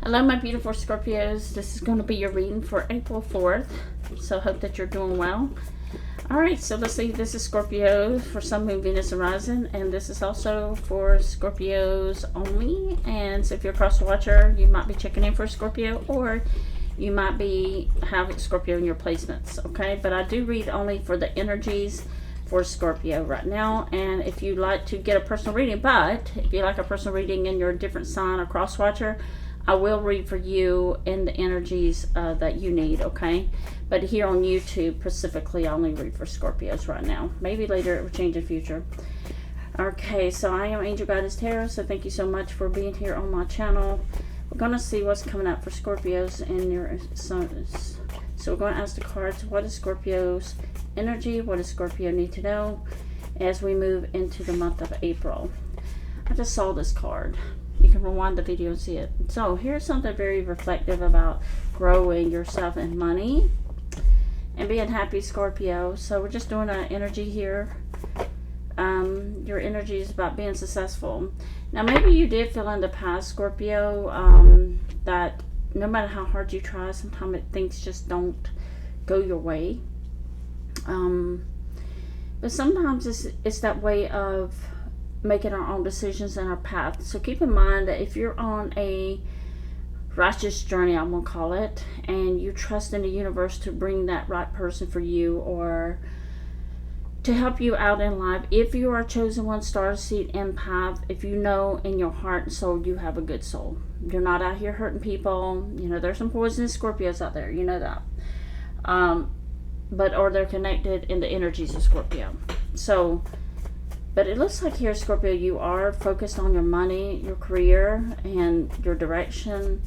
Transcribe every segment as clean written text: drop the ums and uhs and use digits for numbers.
Hello, my beautiful Scorpios. This is going to be your reading for April 4th. So, hope that you're doing well. Alright, so let's see. This is Scorpio for Sun, Moon, Venus, and Rising. And this is also for Scorpios only. And so, if you're a cross watcher, you might be checking in for Scorpio, or you might be having Scorpio in your placements. Okay, but I do read only for the energies for Scorpio right now. And if you'd like to get a personal reading, but if you like a personal reading and you're a different sign or cross watcher, I will read for you in the energies that you need, okay? But here on YouTube, specifically, I only read for Scorpios right now. Maybe later it will change in the future. Okay, so I am Angel Guidance Tarot, so thank you so much for being here on my channel. We're going to see what's coming up for Scorpios in your sun. So we're going to ask the cards, what is Scorpio's energy? What does Scorpio need to know as we move into the month of April? I just saw this card. You can rewind the video and see it. So here's something very reflective about growing yourself in money and being happy, Scorpio. So we're just doing an energy here. Your energy is about being successful. Now maybe you did feel in the past, Scorpio, that no matter how hard you try, sometimes things just don't go your way. But sometimes it's that way of making our own decisions in our path. So keep in mind that if you're on a righteous journey, I'm gonna call it, and you trust in the universe to bring that right person for you or to help you out in life, if you are a chosen one, star seed, empath, if you know in your heart and soul you have a good soul, you're not out here hurting people. You know, there's some poisonous Scorpios out there, you know that, or they're connected in the energies of Scorpio. So but it looks like here, Scorpio, you are focused on your money, your career, and your direction,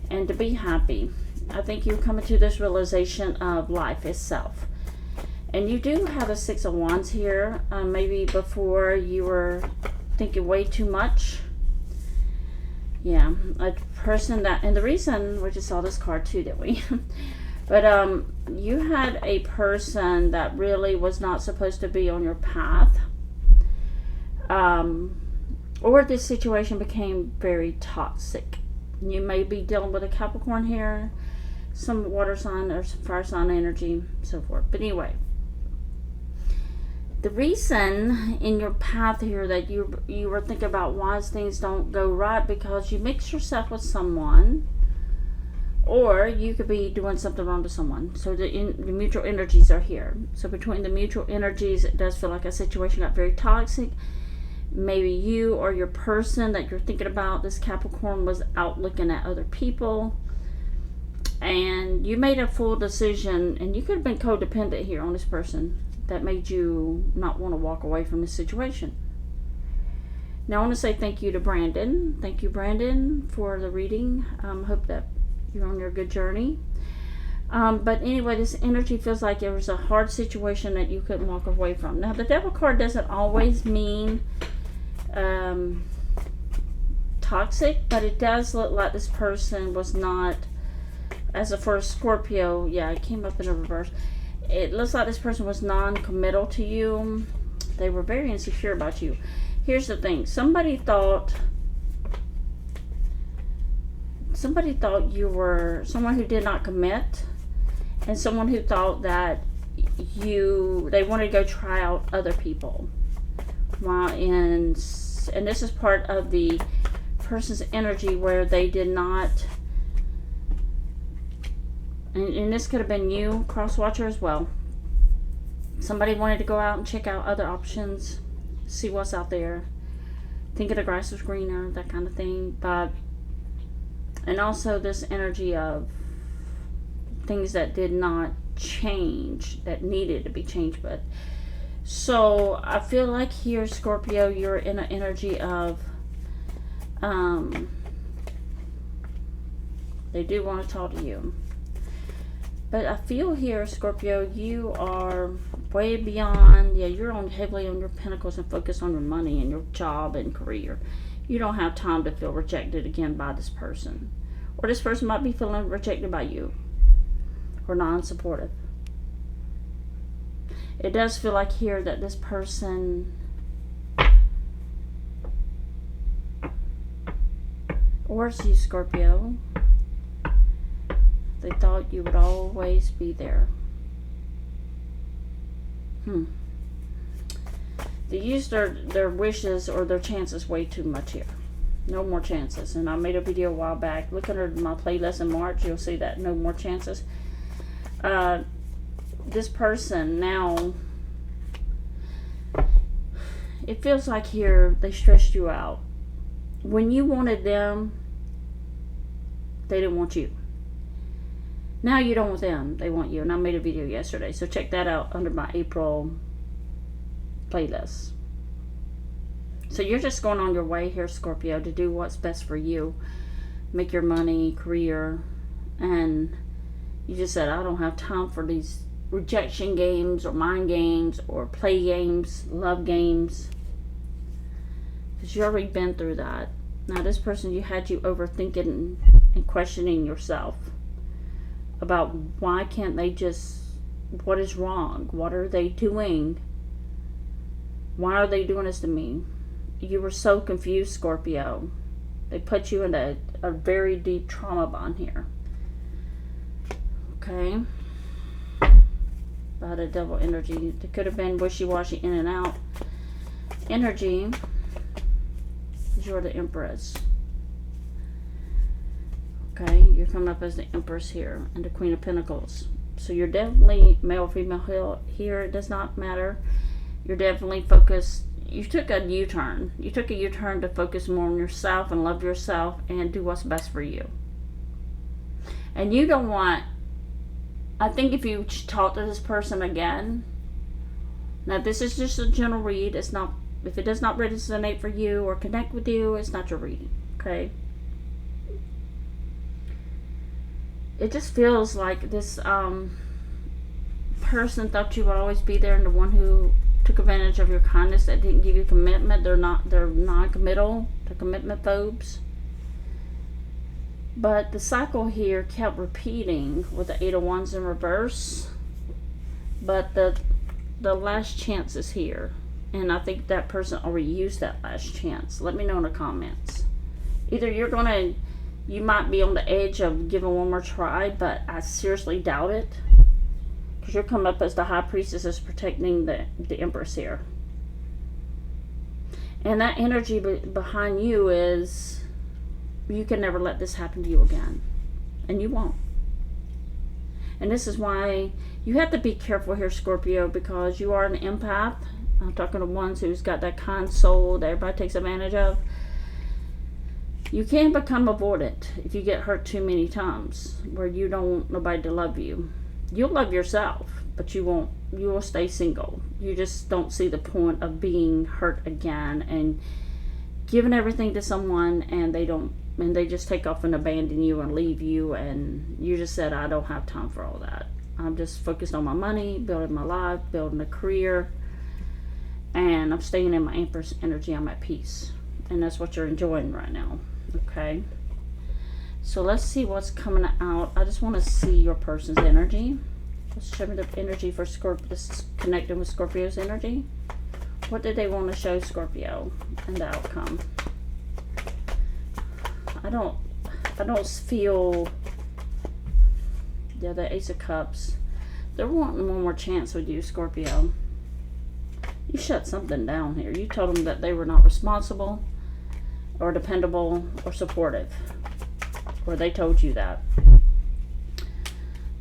and to be happy. I think you're coming to this realization of life itself. And you do have a Six of Wands here. Maybe before you were thinking way too much. Yeah, a person that, and the reason, we just saw this card too, didn't we? But you had a person that really was not supposed to be on your path. Or this situation became very toxic. You may be dealing with a Capricorn here, some water sign or some fire sign energy, so forth. But anyway, the reason in your path here that you were thinking about why things don't go right, because you mix yourself with someone, or you could be doing something wrong to someone. So the mutual energies are here. So between the mutual energies, it does feel like a situation got very toxic. Maybe you or your person that you're thinking about, this Capricorn, was out looking at other people, and you made a full decision, and you could have been codependent here on this person that made you not want to walk away from this situation. Now I want to say thank you to Brandon. Thank you, Brandon, for the reading. Hope that you're on your good journey. But anyway, this energy feels like it was a hard situation that you couldn't walk away from. Now the Devil card doesn't always mean toxic, but it does look like this person was not, as a first Scorpio, yeah, it came up in a reverse. It looks like this person was non-committal to you. They were very insecure about you. Here's the thing, somebody thought you were someone who did not commit, and someone who thought that they wanted to go try out other people. And this is part of the person's energy where they did not, and this could have been you, cross watcher, as well. Somebody wanted to go out and check out other options, see what's out there, thinking the grass was greener, that kind of thing. But and also this energy of things that did not change, that needed to be changed. But so I feel like here, Scorpio, you're in an energy of they do want to talk to you. But I feel here, Scorpio, you are way beyond, yeah, you're heavily on your pentacles and focused on your money and your job and career. You don't have time to feel rejected again by this person. Or this person might be feeling rejected by you, or non-supportive. It does feel like here that this person Or it's you, Scorpio. They thought you would always be there. They used their wishes or their chances way too much here. No more chances. And I made a video a while back. Look under my playlist in March. You'll see that. No more chances. This person now, it feels like here they stressed you out. When you wanted them, they didn't want you. Now you don't want them, they want you. And I made a video yesterday, so check that out under my April playlist. So you're just going on your way here, Scorpio, to do what's best for you. Make your money, career, and you just said, I don't have time for these rejection games or mind games or play games, love games. Because you already been through that. Now this person, you had you overthinking and questioning yourself about why can't they just, what is wrong? What are they doing? Why are they doing this to me? You were so confused, Scorpio. They put you in a very deep trauma bond here. Okay. About a double energy. It could have been wishy-washy, in and out energy. You're the Empress. Okay, you're coming up as the Empress here and the Queen of Pentacles. So you're definitely male or female here. It does not matter. You're definitely focused. You took a U-turn. You took a U-turn to focus more on yourself and love yourself and do what's best for you. And you don't want, I think if you talk to this person again, now this is just a general read. It's not, if it does not resonate for you or connect with you, it's not your reading, okay? It just feels like this person thought you would always be there, and the one who took advantage of your kindness, that didn't give you commitment. They're non-committal. They're commitment phobes. But the cycle here kept repeating with the Eight of Wands in reverse. But the last chance is here. And I think that person already used that last chance. Let me know in the comments. Either you might be on the edge of giving one more try, but I seriously doubt it. Because you're coming up as the High Priestess is protecting the Empress here. And that energy behind you is, you can never let this happen to you again. And you won't. And this is why you have to be careful here, Scorpio, because you are an empath. I'm talking to ones who's got that kind soul that everybody takes advantage of. You can become avoidant if you get hurt too many times, where you don't want nobody to love you. You'll love yourself, but you will stay single. You just don't see the point of being hurt again and giving everything to someone, and they just take off and abandon you and leave you, and you just said, I don't have time for all that. I'm just focused on my money, building my life, building a career, and I'm staying in my Empress energy. I'm at peace, and that's what you're enjoying right now. Okay, so let's see what's coming out. I just want to see your person's energy. Let's show me the energy for Scorpio. This is connecting with Scorpio's energy. What did they want to show Scorpio and the outcome? I don't feel, yeah, the Ace of Cups. They're wanting one more chance with you, Scorpio. You shut something down here. You told them that they were not responsible or dependable or supportive, or they told you that.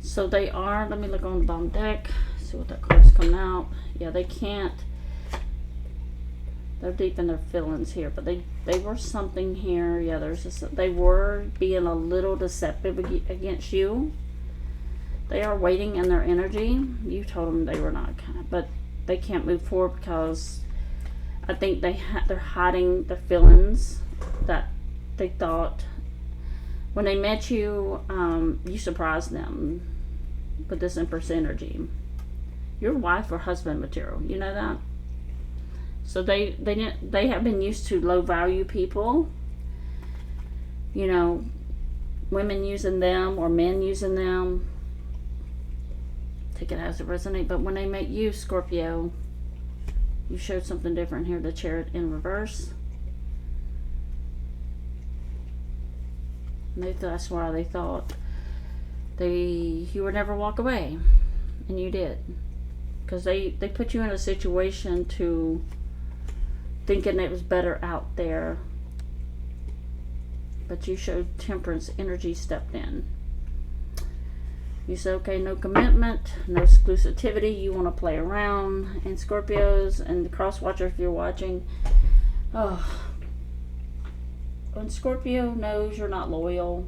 So they are, let me look on the bottom deck, see what that card's coming out. Yeah, they can't, they're deep in their feelings here, but they were something here. Yeah, there's this, they were being a little deceptive against you. They are waiting in their energy. You told them they were not, but they can't move forward because I think they're hiding their feelings that they thought when they met you, you surprised them with this Empress energy. Your wife or husband material, you know that? So they have been used to low value people, you know, women using them or men using them. Take it as it resonates. But when they met you, Scorpio, you showed something different here. The Chariot in reverse. And that's why they thought you would never walk away. And you did. Because they put you in a situation to thinking it was better out there. But you showed temperance. Energy stepped in. You said, okay, no commitment, no exclusivity. You want to play around. And Scorpios and the cross watcher, if you're watching, when Scorpio knows you're not loyal,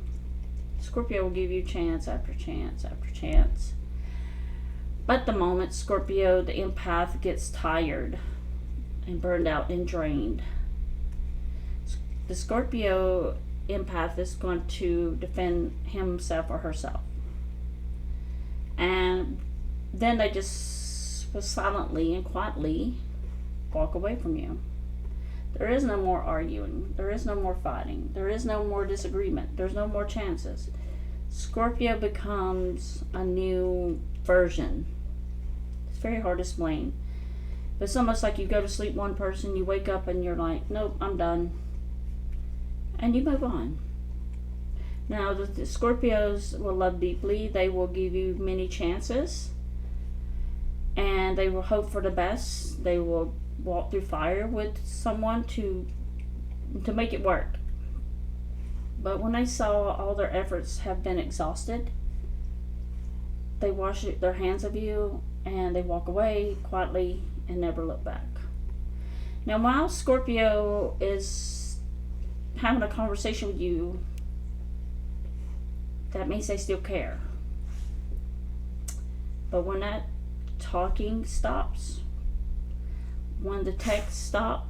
Scorpio will give you chance after chance after chance. But the moment Scorpio, the empath, gets tired and burned out and drained, the Scorpio empath is going to defend himself or herself. And then they just silently and quietly walk away from you. There is no more arguing. There is no more fighting. There is no more disagreement. There's no more chances. Scorpio becomes a new version. It's very hard to explain. But it's almost like you go to sleep one person, you wake up and you're like, nope, I'm done. And you move on. Now, the Scorpios will love deeply. They will give you many chances. And they will hope for the best. They will walk through fire with someone to make it work. But when they saw all their efforts have been exhausted, they wash their hands of you and they walk away quietly and never look back. Now, while Scorpio is having a conversation with you, that means they still care. But when that talking stops, when the texts stop,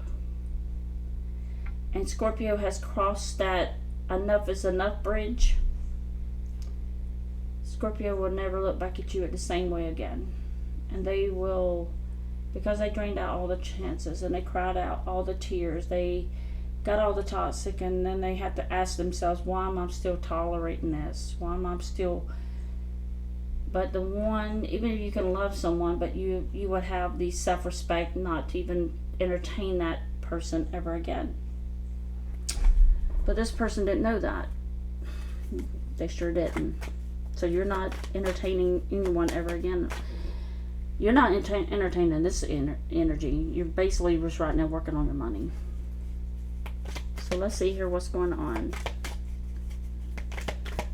and Scorpio has crossed that enough is enough bridge, Scorpio will never look back at you the same way again. And they will, because they drained out all the chances and they cried out all the tears, they got all the toxic, and then they have to ask themselves, why am I still tolerating this? Why am I still... But the one, even if you can love someone, but you would have the self-respect not to even entertain that person ever again. But this person didn't know that. They sure didn't. So you're not entertaining anyone ever again. You're not entertaining this energy. You're basically just right now working on your money. So let's see here what's going on.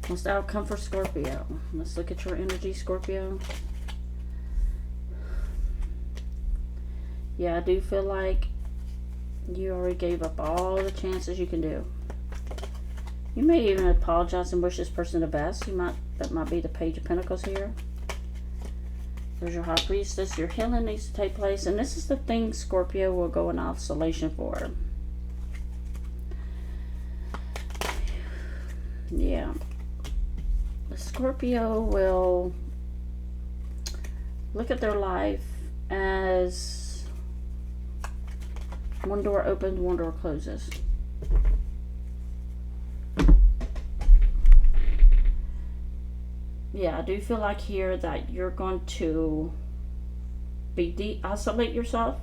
What's the outcome for Scorpio? Let's look at your energy, Scorpio. Yeah, I do feel like you already gave up all the chances you can do. You may even apologize and wish this person the best. That might be the Page of Pentacles here. There's your High Priestess. Your healing needs to take place. And this is the thing Scorpio will go in isolation for. Yeah. The Scorpio will look at their life as one door opens, one door closes. Yeah, I do feel like here that you're going to isolate yourself.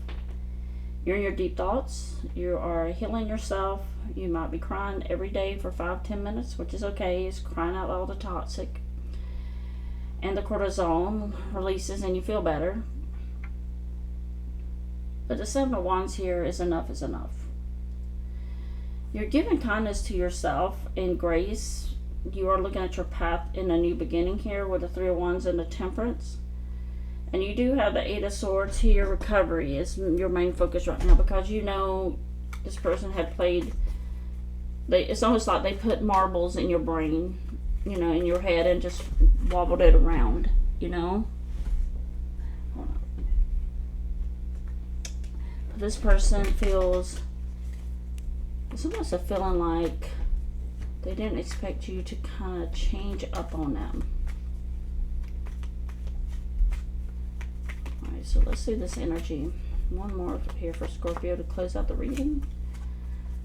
You're in your deep thoughts. You are healing yourself. You might be crying every day for 5-10 minutes, which is okay. It's crying out all the toxic. And the cortisol releases and you feel better. But the Seven of Wands here is enough is enough. You're giving kindness to yourself and grace. You are looking at your path in a new beginning here with the Three of Wands and the Temperance. And you do have the Eight of Swords here. Recovery is your main focus right now, because you know this person had played... It's almost like they put marbles in your brain, you know, in your head, and just wobbled it around, you know. Hold on. But this person feels... It's almost a feeling like they didn't expect you to kind of change up on them. Alright, so let's see this energy. One more here for Scorpio to close out the reading.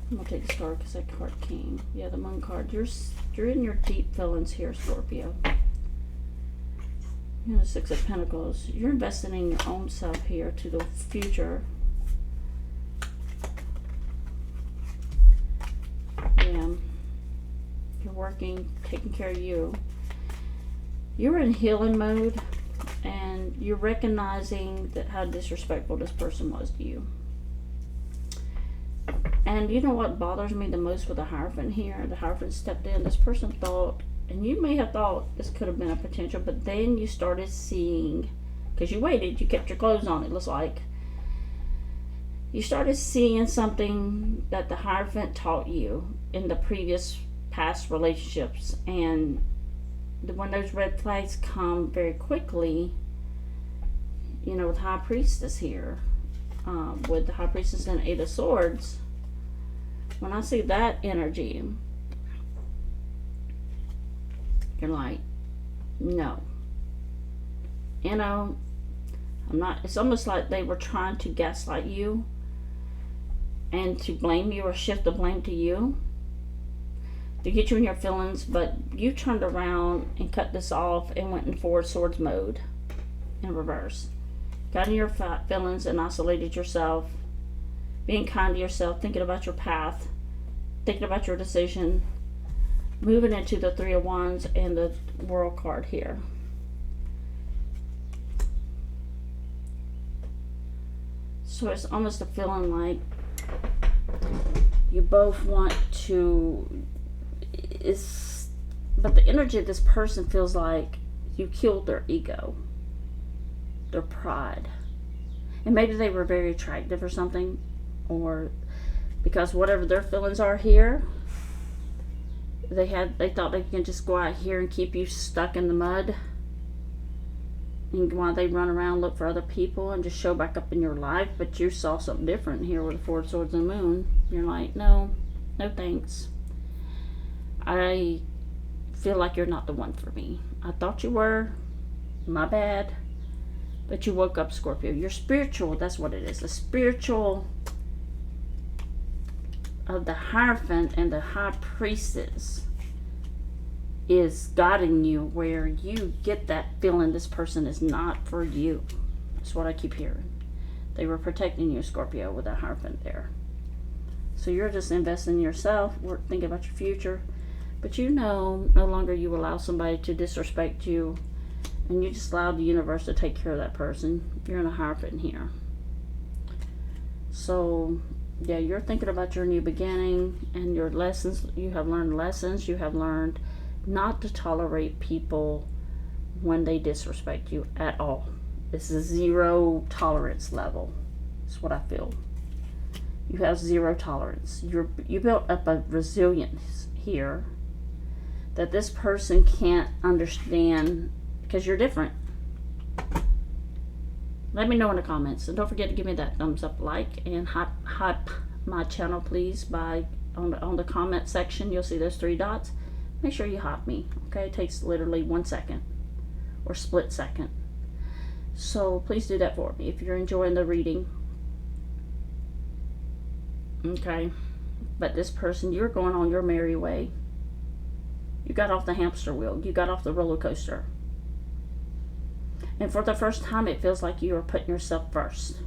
I'm going to take this card because that card came. Yeah, the Moon card. You're in your deep feelings here, Scorpio. You're the Six of Pentacles. You're investing in your own self here to the future. Yeah. You're taking care of you. You're in healing mode, and you're recognizing that how disrespectful this person was to you. And you know what bothers me the most with the Hierophant here? The Hierophant stepped in. This person thought, and you may have thought this could have been a potential, but then you started seeing, because you waited, you kept your clothes on, it looks like. You started seeing something that the Hierophant taught you in the previous past relationships. And when those red flags come very quickly, you know, with High Priestess here, with the High Priestess and Eight of Swords, when I see that energy, you're like, no. You know, I'm not, it's almost like they were trying to gaslight you and to blame you or shift the blame to you to get you in your feelings, but you turned around and cut this off and went in Four Swords mode in reverse. Got in your feelings and isolated yourself, being kind to yourself, thinking about your path, thinking about your decision, moving into the Three of Wands and the World card here. So it's almost a feeling like you both want to, but the energy of this person feels like you killed their ego, their pride. And maybe they were very attractive or something, or because whatever their feelings are here, they thought they can just go out here and keep you stuck in the mud. And while they run around, look for other people and just show back up in your life. But you saw something different here with the Four Swords and the Moon. You're like, no thanks. I feel like you're not the one for me. I thought you were. My bad. But you woke up, Scorpio. You're spiritual. That's what it is. The spiritual of the Hierophant and the High Priestess is guiding you, where you get that feeling this person is not for you. That's what I keep hearing. They were protecting you, Scorpio, with that Hierophant there. So you're just investing in yourself, thinking about your future. But you know, no longer you allow somebody to disrespect you, and you just allow the universe to take care of that person. You're in a Hierophant here. So yeah, you're thinking about your new beginning and your lessons. You have learned lessons. You have learned not to tolerate people when they disrespect you at all. This is zero tolerance level. That's what I feel. You have zero tolerance. You built up a resilience here that this person can't understand because you're different. Let me know in the comments, and don't forget to give me that thumbs up, like, and hype my channel, please. By on the comment section, you'll see those three dots. Make sure you hype me, okay? It takes literally 1 second or split second. So please do that for me if you're enjoying the reading. Okay, but this person, you're going on your merry way. You got off the hamster wheel. You got off the roller coaster. And for the first time, it feels like you are putting yourself first.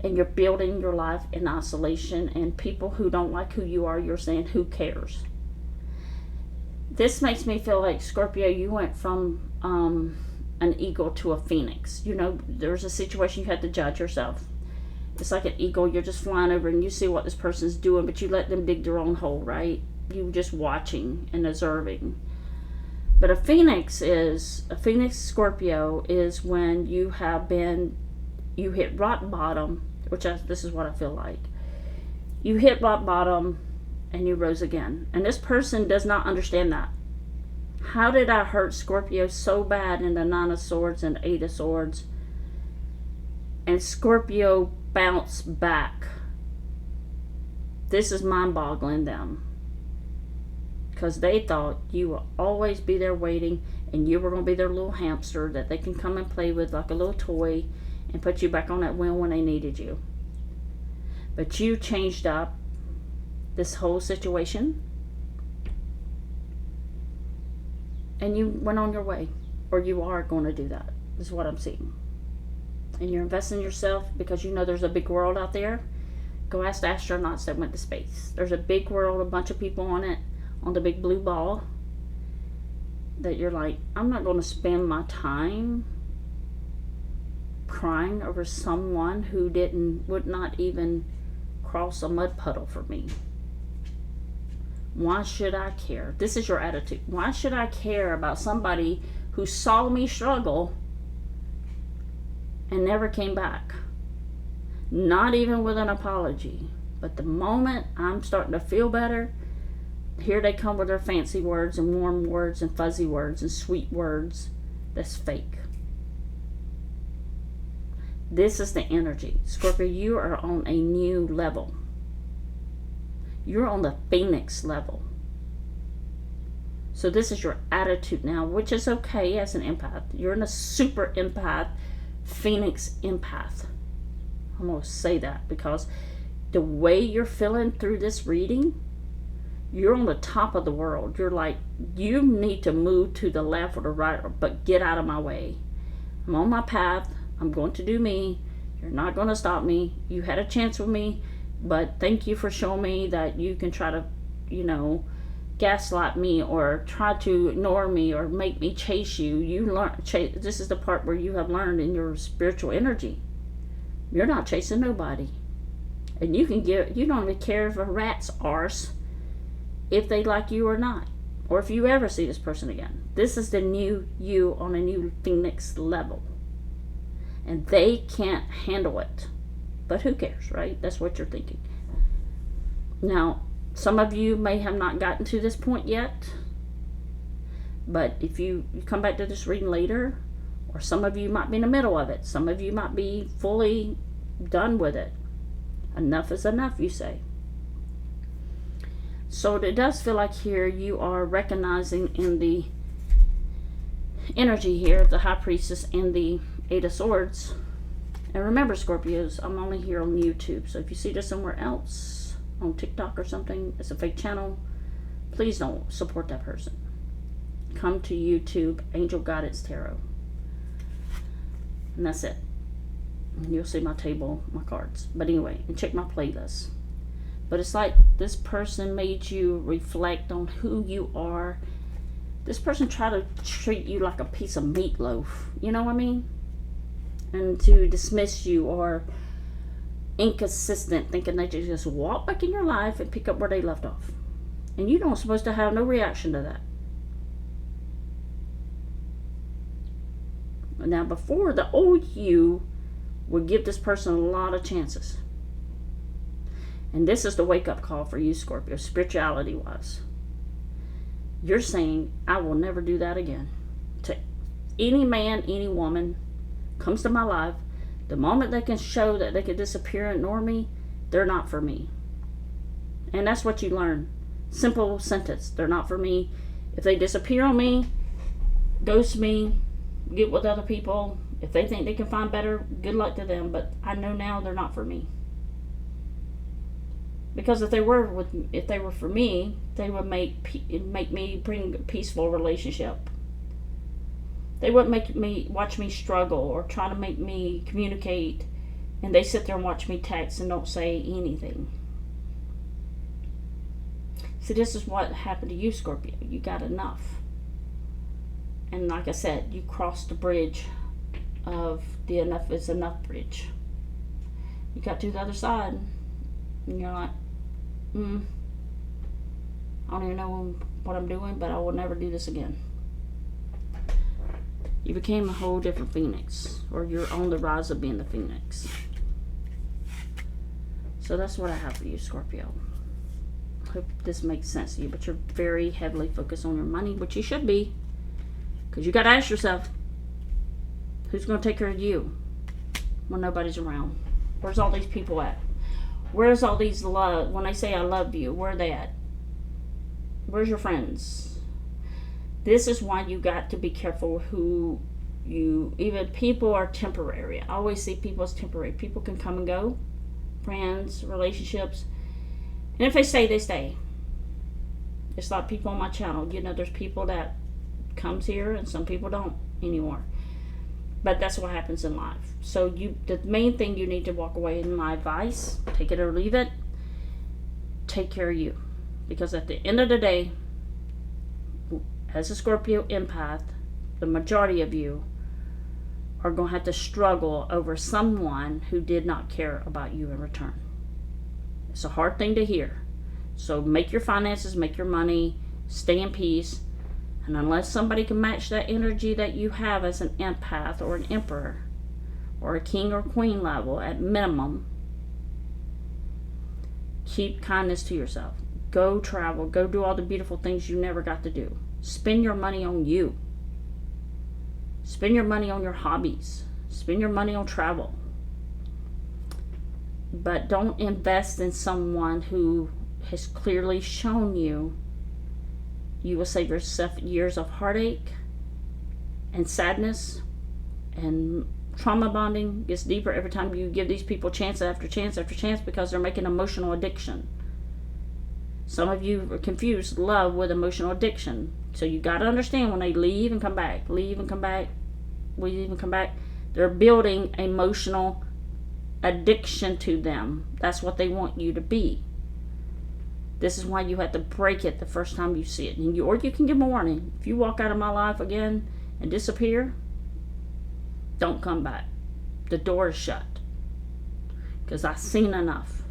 And you're building your life in isolation. And people who don't like who you are, you're saying, who cares? This makes me feel like, Scorpio, you went from an eagle to a phoenix. You know, there's a situation you had to judge yourself. It's like an eagle. You're just flying over and you see what this person's doing, but you let them dig their own hole, right? You just watching and observing. But a phoenix, Scorpio, is when you hit rock bottom, this is what I feel like. You hit rock bottom and you rose again. And this person does not understand that. How did I hurt Scorpio so bad in the Nine of Swords and Eight of Swords? And Scorpio bounced back. This is mind-boggling them. Because they thought you would always be there waiting, and you were going to be their little hamster that they can come and play with like a little toy and put you back on that wheel when they needed you. But you changed up this whole situation, and you went on your way, or you are going to do that. This is what I'm seeing. And you're investing in yourself because you know there's a big world out there. Go ask the astronauts that went to space. There's a big world, a bunch of people on it. on the big blue ball, that you're like, I'm not going to spend my time crying over someone who would not even cross a mud puddle for me. Why should I care? This is your attitude. Why should I care about somebody who saw me struggle and never came back? Not even with an apology. But the moment I'm starting to feel better, here they come with their fancy words and warm words and fuzzy words and sweet words. That's fake. This is the energy. Scorpio, you are on a new level. You're on the Phoenix level. So this is your attitude now, which is okay as an empath. You're in a super empath, Phoenix empath. I'm going to say that because the way you're feeling through this reading, you're on the top of the world. You're like, you need to move to the left or the right, but get out of my way. I'm on my path. I'm going to do me. You're not going to stop me. You had a chance with me, but thank you for showing me that you can try to, gaslight me or try to ignore me or make me chase you. This is the part where you have learned in your spiritual energy. You're not chasing nobody. And you don't even care if a rat's arse if they like you or not, or if you ever see this person again. This is the new you on a new Phoenix level. And they can't handle it. But who cares, right? That's what you're thinking. Now, some of you may have not gotten to this point yet. But if you come back to this reading later, or some of you might be in the middle of it. Some of you might be fully done with it. Enough is enough, you say. So it does feel like here you are recognizing in the energy here of the High Priestess and the Eight of Swords. And remember, Scorpios, I'm only here on YouTube. So if you see this somewhere else, on TikTok or something, it's a fake channel, please don't support that person. Come to YouTube, Angel Guidance Tarot. And that's it. And you'll see my table, my cards. But anyway, and check my playlist. But it's like this person made you reflect on who you are. This person tried to treat you like a piece of meatloaf. You know what I mean? And to dismiss you or inconsistent, thinking they just walk back in your life and pick up where they left off. And you're not supposed to have no reaction to that. Now, before, the old you would give this person a lot of chances. And this is the wake-up call for you, Scorpio, spirituality-wise. You're saying, I will never do that again. To any man, any woman comes to my life, the moment they can show that they can disappear and ignore me, they're not for me. And that's what you learn. Simple sentence. They're not for me. If they disappear on me, ghost me, get with other people, if they think they can find better, good luck to them. But I know now they're not for me. Because if they were for me, they would make me bring a peaceful relationship. They wouldn't make me watch me struggle or try to make me communicate, and they sit there and watch me text and don't say anything. See, this is what happened to you, Scorpio. You got enough. And like I said, you crossed the bridge of the enough is enough bridge. You got to the other side, and you're like, I don't even know what I'm doing, but I will never do this again. You became a whole different Phoenix, or you're on the rise of being the Phoenix. So that's what I have for you, Scorpio. Hope this makes sense to you, but you're very heavily focused on your money, which you should be, because you got to ask yourself, who's going to take care of you when nobody's around? Where's all these people at? Where's all these love? When they say I love you, where are they at? Where's your friends? This is why you got to be careful who even people are temporary. I always see people as temporary. People can come and go. Friends, relationships. And if they stay, they stay. It's like people on my channel. There's people that comes here and some people don't anymore. But that's what happens in life. So the main thing you need to walk away, in my advice, take it or leave it, take care of you. Because at the end of the day, as a Scorpio empath, the majority of you are going to have to struggle over someone who did not care about you in return. It's a hard thing to hear. So make your finances, make your money, stay in peace. And unless somebody can match that energy that you have as an empath or an emperor or a king or queen level at minimum, keep kindness to yourself. Go travel. Go do all the beautiful things you never got to do. Spend your money on you. Spend your money on your hobbies. Spend your money on travel. But don't invest in someone who has clearly shown you will save yourself years of heartache and sadness, and trauma bonding gets deeper every time you give these people chance after chance after chance, because they're making emotional addiction. Some of you are confused love with emotional addiction. So you got to understand, when they leave and come back, leave and come back, leave and come back, they're building emotional addiction to them. That's what they want you to be. This is why you have to break it the first time you see it. Or you can give them a warning. If you walk out of my life again and disappear, don't come back. The door is shut. Because I've seen enough.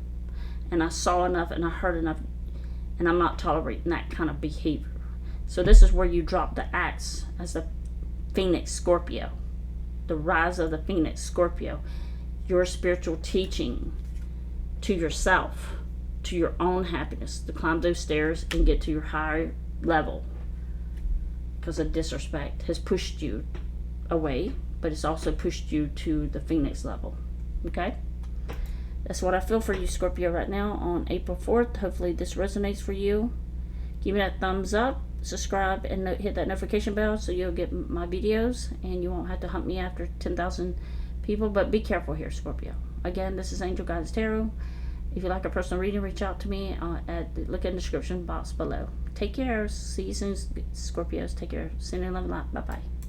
And I saw enough and I heard enough. And I'm not tolerating that kind of behavior. So this is where you drop the axe as the Phoenix Scorpio. The rise of the Phoenix Scorpio. Your spiritual teaching to yourself, to your own happiness, to climb those stairs and get to your higher level. Because of disrespect has pushed you away, but it's also pushed you to the Phoenix level. Okay? That's what I feel for you, Scorpio, right now on April 4th. Hopefully this resonates for you. Give me that thumbs up, subscribe, and hit that notification bell so you'll get my videos and you won't have to hunt me after 10,000 people. But be careful here, Scorpio. Again, this is Angel Guidance Tarot. If you like a personal reading, reach out to me look in the description box below. Take care. See you soon, Scorpios. Take care. Send you love and light. Bye-bye.